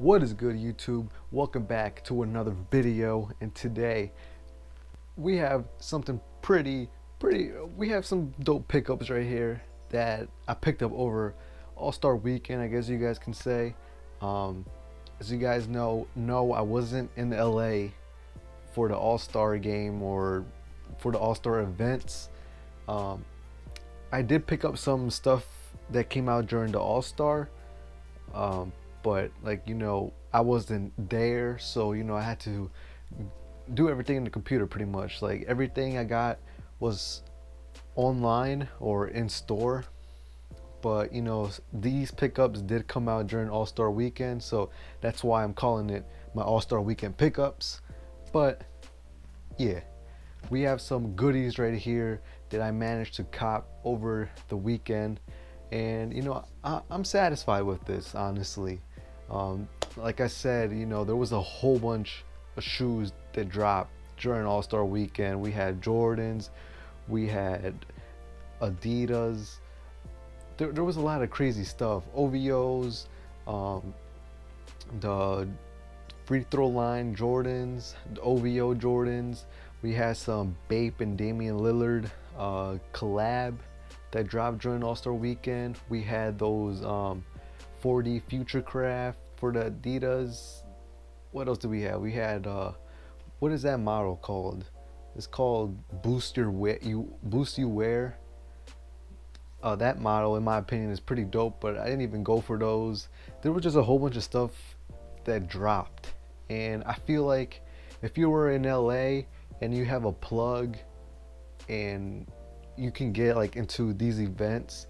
What is good, YouTube? Welcome back to another video, and today we have something we have some dope pickups right here that I picked up over All-Star Weekend, I guess you guys can say. As you guys know, no, I wasn't in LA for the All-Star game or for the All-Star events. I did pick up some stuff that came out during the All-Star, but I wasn't there, so I had to do everything in the computer pretty much. Like everything I got was online or in store, but these pickups did come out during All-Star Weekend, so that's why I'm calling it my All-Star Weekend pickups. But yeah, we have some goodies right here that I managed to cop over the weekend, and I'm satisfied with this, honestly. Like I said, there was a whole bunch of shoes that dropped during All-Star Weekend. We had Jordans, we had Adidas. There was a lot of crazy stuff. OVOs, the free throw line Jordans, the OVO Jordans. We had some Bape and Damian Lillard collab that dropped during All-Star Weekend. We had those 4D Futurecraft for the Adidas. What else do we have? We had what is that model called? It's called Boost You Wear. That model, in my opinion, is pretty dope, but I didn't even go for those. There was just a whole bunch of stuff that dropped, and I feel like if you were in LA and you have a plug and you can get like into these events,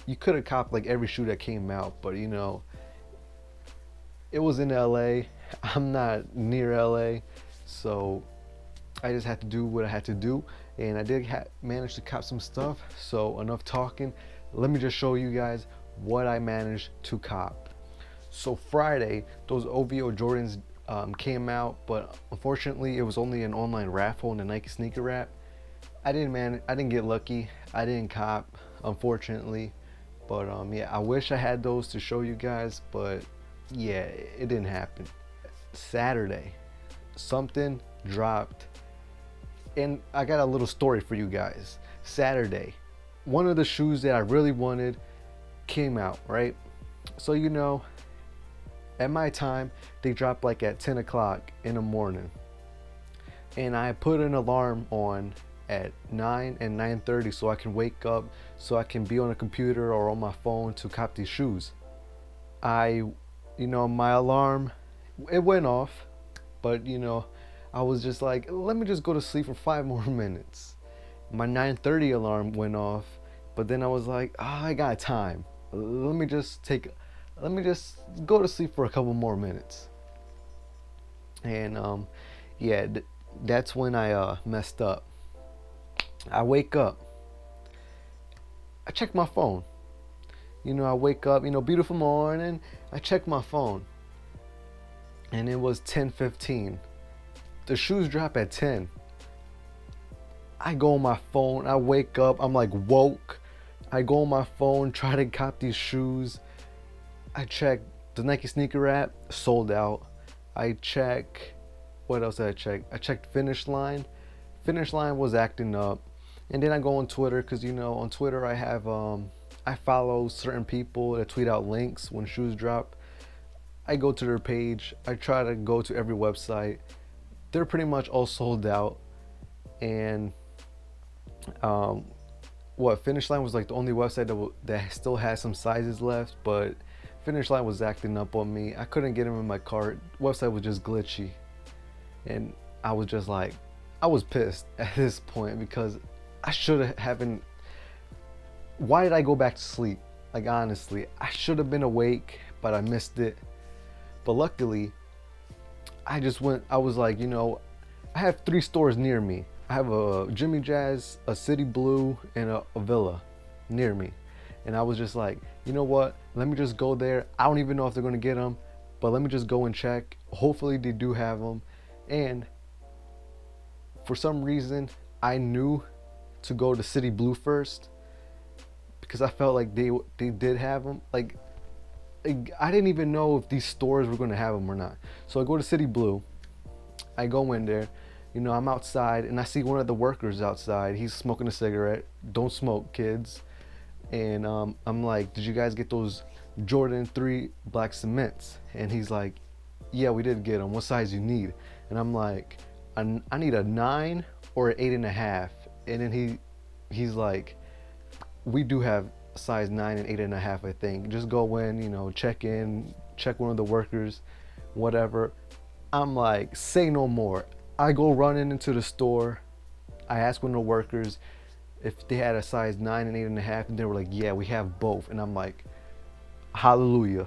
you could have copped like every shoe that came out. But it was in LA. I'm not near LA, so I just had to do what I had to do, and I did manage to cop some stuff. So enough talking, let me just show you guys what I managed to cop. So Friday, those OVO Jordans came out, but unfortunately it was only an online raffle in the Nike sneaker wrap. I didn't get lucky. I didn't cop, unfortunately. But yeah, I wish I had those to show you guys, but yeah, it didn't happen. Saturday, something dropped, and I got a little story for you guys. Saturday, one of the shoes that I really wanted came out, right? So at my time, they dropped like at 10 o'clock in the morning, and I put an alarm on at 9 and 9:30 so I can wake up, so I can be on a computer or on my phone to cop these shoes. My alarm, it went off, but I was just like, let me just go to sleep for 5 more minutes. My 9:30 alarm went off, but then I was like, I got time. Let me just go to sleep for a couple more minutes. And yeah, that's when I messed up. I wake up, I check my phone. I wake up, beautiful morning. I check my phone, and it was 10:15. The shoes drop at 10. I go on my phone, I wake up, I'm like woke. I go on my phone, try to cop these shoes. I check the Nike sneaker app, sold out. I check, what else did I check? I checked Finish Line. Finish Line was acting up. And then I go on Twitter, because on Twitter I have I follow certain people that tweet out links when shoes drop. I go to their page. I try to go to every website. They're pretty much all sold out. And Finish Line was like the only website that still has some sizes left, but Finish Line was acting up on me. I couldn't get them in my cart. Website was just glitchy, and I was just like, I was pissed at this point, because I should haven't. Why did I go back to sleep? Like, honestly, I should have been awake, but I missed it. But luckily, I was like, I have 3 stores near me. I have a Jimmy Jazz, a City Blue, and a Villa near me. And I was just like, you know what? Let me just go there. I don't even know if they're going to get them, but let me just go and check. Hopefully they do have them. And for some reason, I knew to go to City Blue first, because I felt like they did have them. Like, I didn't even know if these stores were going to have them or not. So I go to City Blue. I go in there, you know, I'm outside and I see one of the workers outside. He's smoking a cigarette. Don't smoke, kids. And I'm like, did you guys get those Jordan 3 black cements? And he's like, yeah, we did get them. What size you need? And I'm like, I need a 9 or an 8.5. And then he's like, we do have size 9 and 8.5, I think. Just go in, you know, check one of the workers, whatever. I'm like, say no more. I go running into the store. I ask one of the workers if they had a size 9 and 8.5, and they were like, yeah, we have both. And I'm like, hallelujah.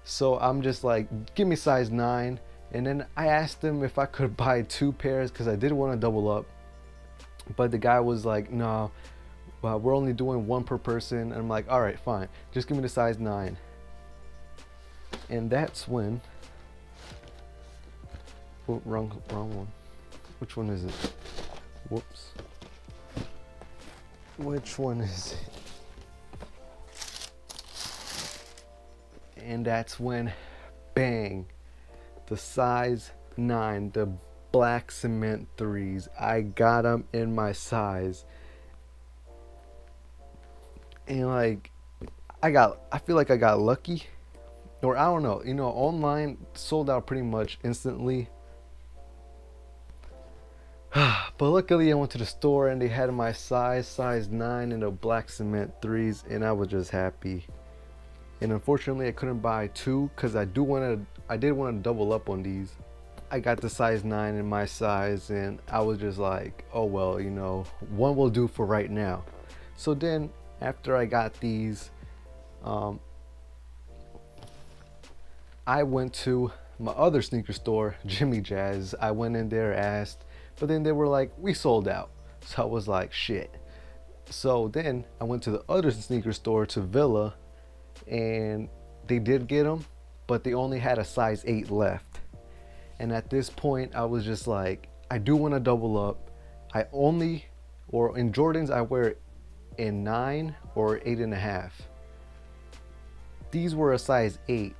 So I'm just like, give me size 9. And then I asked them if I could buy 2 pairs because I did want to double up. But the guy was like, no, we're only doing 1 per person. And I'm like, all right, fine. Just give me the size 9. And that's when, oh, wrong one. Which one is it? Whoops. Which one is it? And that's when, bang, the size 9, the black cement 3s. I got them in my size. And like, I feel like I got lucky. Or I don't know, you know, online sold out pretty much instantly. But luckily I went to the store and they had my size 9 and the black cement 3s, and I was just happy. And unfortunately I couldn't buy 2 because I did want to double up on these. I got the size 9 in my size, and I was just like, oh well, you know, 1 will do for right now. So then after I got these, I went to my other sneaker store, Jimmy Jazz. I went in there, asked, but then they were like, we sold out. So I was like, shit. So then I went to the other sneaker store, to Villa, and they did get them, but they only had a size 8 left. And at this point I was just like, I do want to double up. In Jordans I wear in 9 or 8.5. These were a size 8.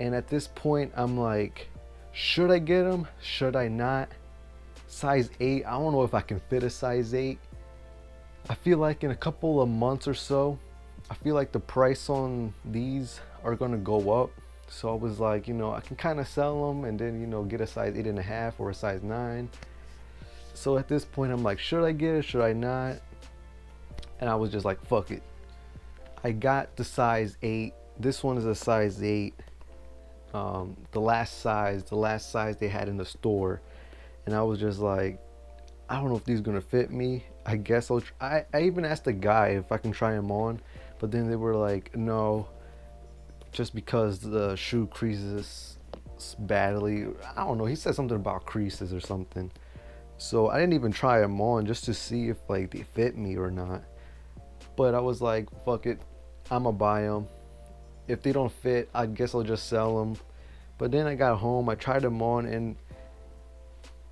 And at this point I'm like, should I get them? Should I not? Size 8, I don't know if I can fit a size 8. I feel like in a couple of months or so, I feel like the price on these are gonna go up. So I was like, you know, I can kind of sell them and then, you know, get a size 8.5 or a size 9. So at this point I'm like, should I get it? Should I not? And I was just like, fuck it. I got the size 8. This one is a size 8. The last size they had in the store. And I was just like, I don't know if these are gonna fit me. I guess I even asked the guy if I can try them on, but then they were like, no, just because the shoe creases badly. I don't know, he said something about creases or something. So I didn't even try them on just to see if like they fit me or not. But I was like, fuck it, I'ma buy them. If they don't fit, I guess I'll just sell them. But then I got home, I tried them on, and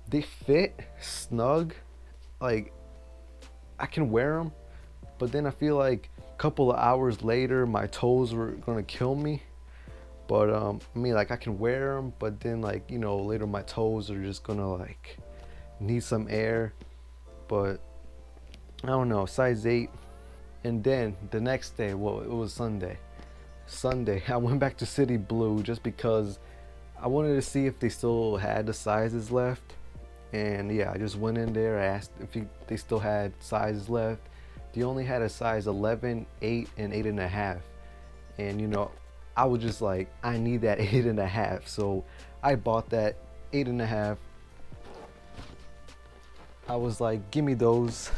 they fit snug. Like, I can wear them, but then I feel like a couple of hours later my toes were gonna kill me. But I mean, like, I can wear them, but then, like, you know, later my toes are just gonna like need some air. But I don't know, size 8. And then the next day, well, it was Sunday I went back to City Blue just because I wanted to see if they still had the sizes left. And yeah, I just went in there, I asked if they still had sizes left. They only had a size 11, 8, and 8.5. And you know, I was just like, I need that 8.5. So I bought that 8.5. I was like, give me those.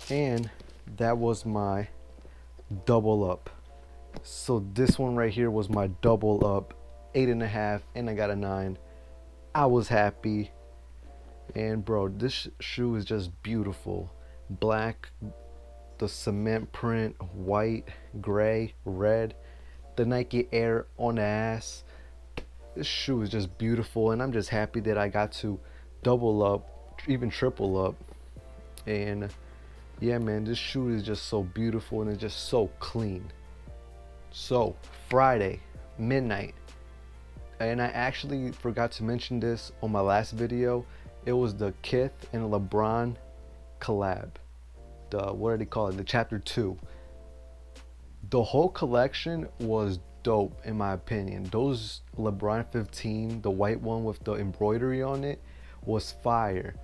And that was my double up. So this one right here was my double up. 8.5, and I got a 9. I was happy. And bro, this shoe is just beautiful. Black, the cement print, white, gray, red, the Nike Air on the ass. This shoe is just beautiful, and I'm just happy that I got to double up, even triple up. And Yeah, man, this shoe is just so beautiful and it's just so clean. So Friday midnight, and I actually forgot to mention this on my last video, it was the Kith and LeBron collab. The, what do they call it, the chapter 2. The whole collection was dope in my opinion. Those LeBron 15, the white one with the embroidery on it, was fire.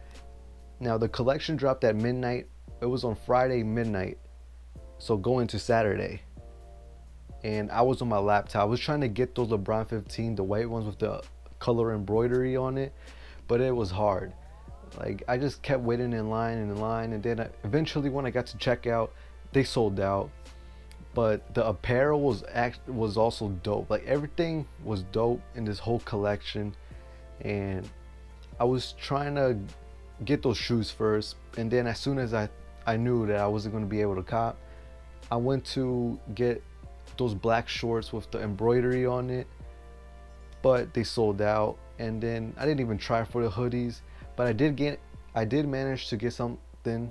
Now the collection dropped at midnight. It was on Friday midnight, so going to Saturday, and I was on my laptop. I was trying to get those LeBron 15, the white ones with the color embroidery on it, but it was hard. Like, I just kept waiting in line and in line, and then eventually when I got to checkout, they sold out. But the apparel was also dope. Like, everything was dope in this whole collection, and I was trying to get those shoes first, and then as soon as I knew that I wasn't going to be able to cop, I went to get those black shorts with the embroidery on it, but they sold out. And then I didn't even try for the hoodies, but I did manage to get something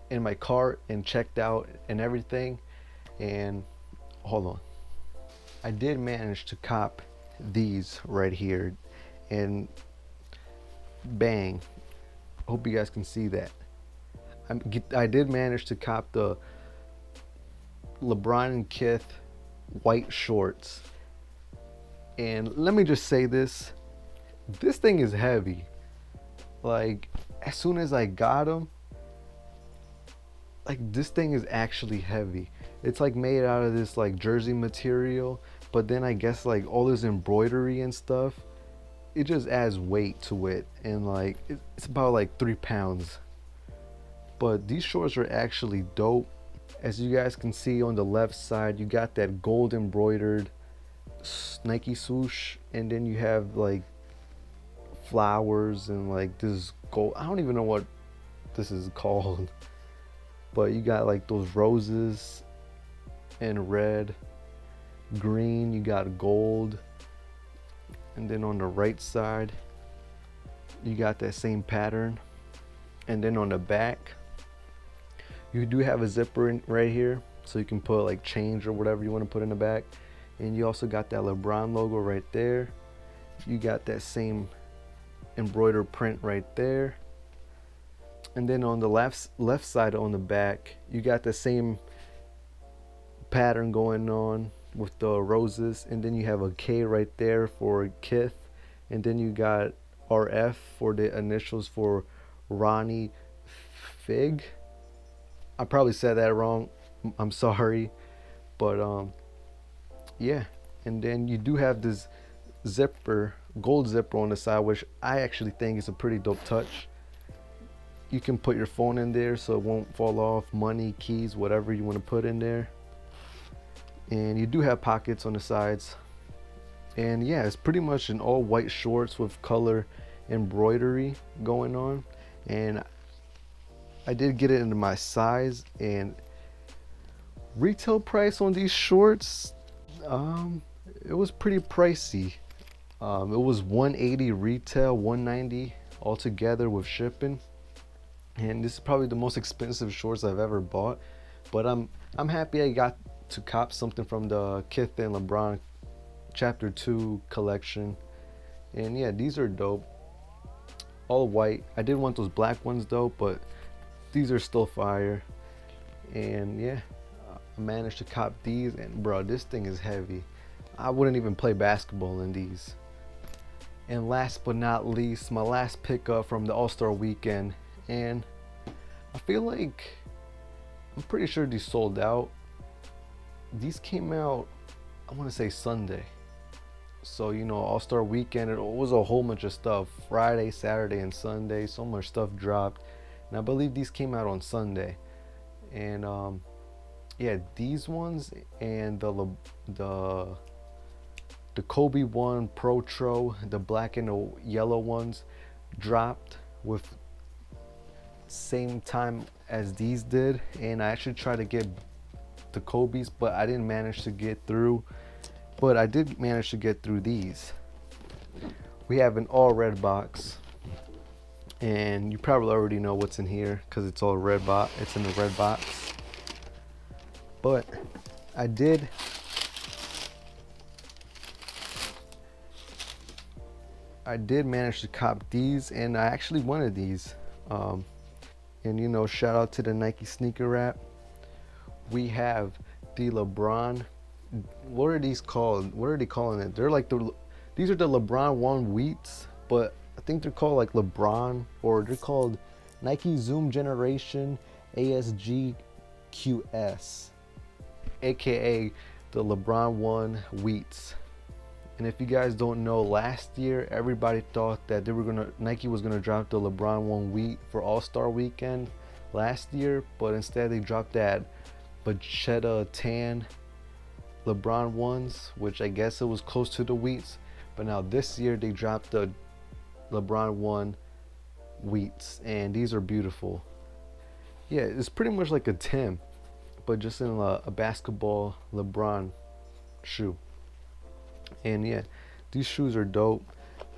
in my cart and checked out and everything. And hold on, I did manage to cop these right here, and bang, hope you guys can see that. I did manage to cop the LeBron and Kith white shorts, and let me just say this thing is heavy. Like, as soon as I got them, like, this thing is actually heavy. It's like made out of this like jersey material, but then I guess like all this embroidery and stuff, it just adds weight to it, and like it's about like 3 pounds. But these shorts are actually dope. As you guys can see on the left side, you got that gold embroidered Nike swoosh, and then you have like flowers and like this gold, I don't even know what this is called, but you got like those roses and red, green, you got gold, and then on the right side you got that same pattern. And then on the back you do have a zipper in right here, so you can put like change or whatever you want to put in the back. And you also got that LeBron logo right there. You got that same embroidered print right there. And then on the left side on the back, you got the same pattern going on with the roses, and then you have a K right there for Kith, and then you got RF for the initials for Ronnie Fig. I probably said that wrong, I'm sorry, but yeah. And then you do have this zipper, gold zipper on the side, which I actually think is a pretty dope touch. You can put your phone in there so it won't fall off, money, keys, whatever you want to put in there. And you do have pockets on the sides. And yeah, it's pretty much an all white shorts with color embroidery going on. And I did get it into my size, and retail price on these shorts, it was pretty pricey. It was $180 retail, $190 altogether with shipping. And this is probably the most expensive shorts I've ever bought, but I'm happy I got to cop something from the Kith and LeBron chapter 2 collection. And yeah, these are dope, all white. I did want those black ones though, but these are still fire. And yeah, I managed to cop these, and bro, this thing is heavy. I wouldn't even play basketball in these. And last but not least, my last pickup from the All-Star weekend, and I feel like, I'm pretty sure these sold out. These came out, I want to say Sunday. So, you know, All-Star weekend, it was a whole bunch of stuff. Friday, Saturday, and Sunday, so much stuff dropped. And I believe these came out on Sunday. And yeah, these ones and the Kobe one Protro, the black and the yellow ones, dropped with same time as these did. And I actually tried to get the Kobe's, but I didn't manage to get through. But I did manage to get through these. We have an all red box, and you probably already know what's in here because it's all red box. It's in the red box. But I did manage to cop these, and I actually wanted these. And you know, shout out to the Nike sneaker wrap. We have the LeBron. What are these called? What are they calling it? They're like these are the LeBron 1 wheats, but I think they're called like LeBron, or they're called Nike Zoom Generation ASG QS, aka the LeBron 1 wheats. And if you guys don't know, last year everybody thought that Nike was gonna drop the LeBron 1 wheat for All-Star Weekend last year, but instead they dropped that Vachetta tan LeBron ones, which I guess it was close to the wheats. But now this year they dropped the LeBron 1 wheats, and these are beautiful. Yeah, it's pretty much like a Tim, but just in a basketball LeBron shoe. And yeah, these shoes are dope.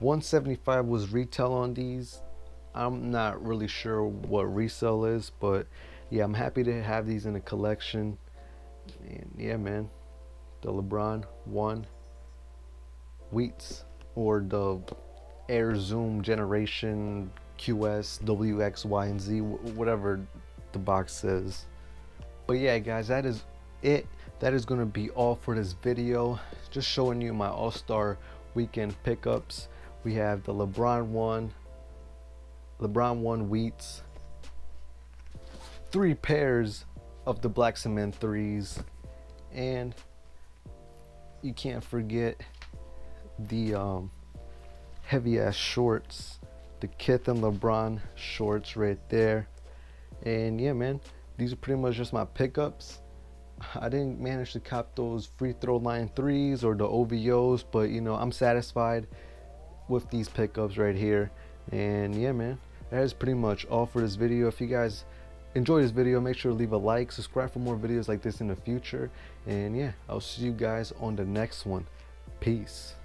$175 was retail on these. I'm not really sure what resale is, but yeah, I'm happy to have these in a collection. And yeah, man, the LeBron 1 wheats, or the Air Zoom Generation QS WX Y and Z, whatever the box says. But yeah, guys, that is it. That is going to be all for this video. Just showing you my All-Star Weekend pickups. We have the LeBron 1 wheats, 3 pairs of the black cement 3s, and you can't forget the heavy ass shorts, the Kith and LeBron shorts right there. And yeah, man, these are pretty much just my pickups. I didn't manage to cop those free throw line 3s or the OVOs, but you know, I'm satisfied with these pickups right here. And yeah, man, that is pretty much all for this video. If you guys enjoyed this video, make sure to leave a like, subscribe for more videos like this in the future, and yeah, I'll see you guys on the next one. Peace.